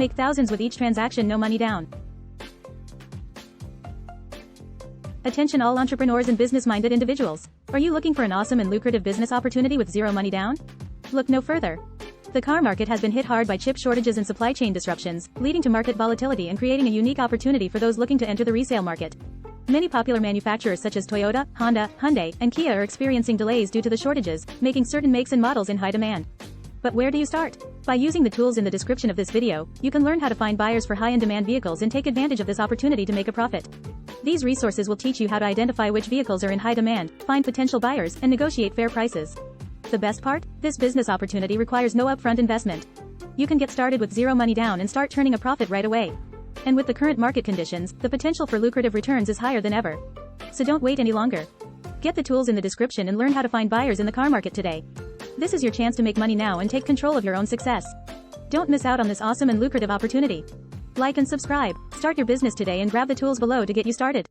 Make thousands with each transaction, no money down. Attention all entrepreneurs and business-minded individuals. Are you looking for an awesome and lucrative business opportunity with zero money down? Look no further. The car market has been hit hard by chip shortages and supply chain disruptions, leading to market volatility and creating a unique opportunity for those looking to enter the resale market. Many popular manufacturers such as Toyota, Honda, Hyundai, and Kia are experiencing delays due to the shortages, making certain makes and models in high demand. But where do you start? By using the tools in the description of this video, you can learn how to find buyers for high-end demand vehicles and take advantage of this opportunity to make a profit. These resources will teach you how to identify which vehicles are in high demand, find potential buyers, and negotiate fair prices. The best part? This business opportunity requires no upfront investment. You can get started with zero money down and start turning a profit right away. And with the current market conditions, the potential for lucrative returns is higher than ever. So don't wait any longer. Get the tools in the description and learn how to find buyers in the car market today. This is your chance to make money now and take control of your own success. Don't miss out on this awesome and lucrative opportunity. Like and subscribe. Start your business today and grab the tools below to get you started.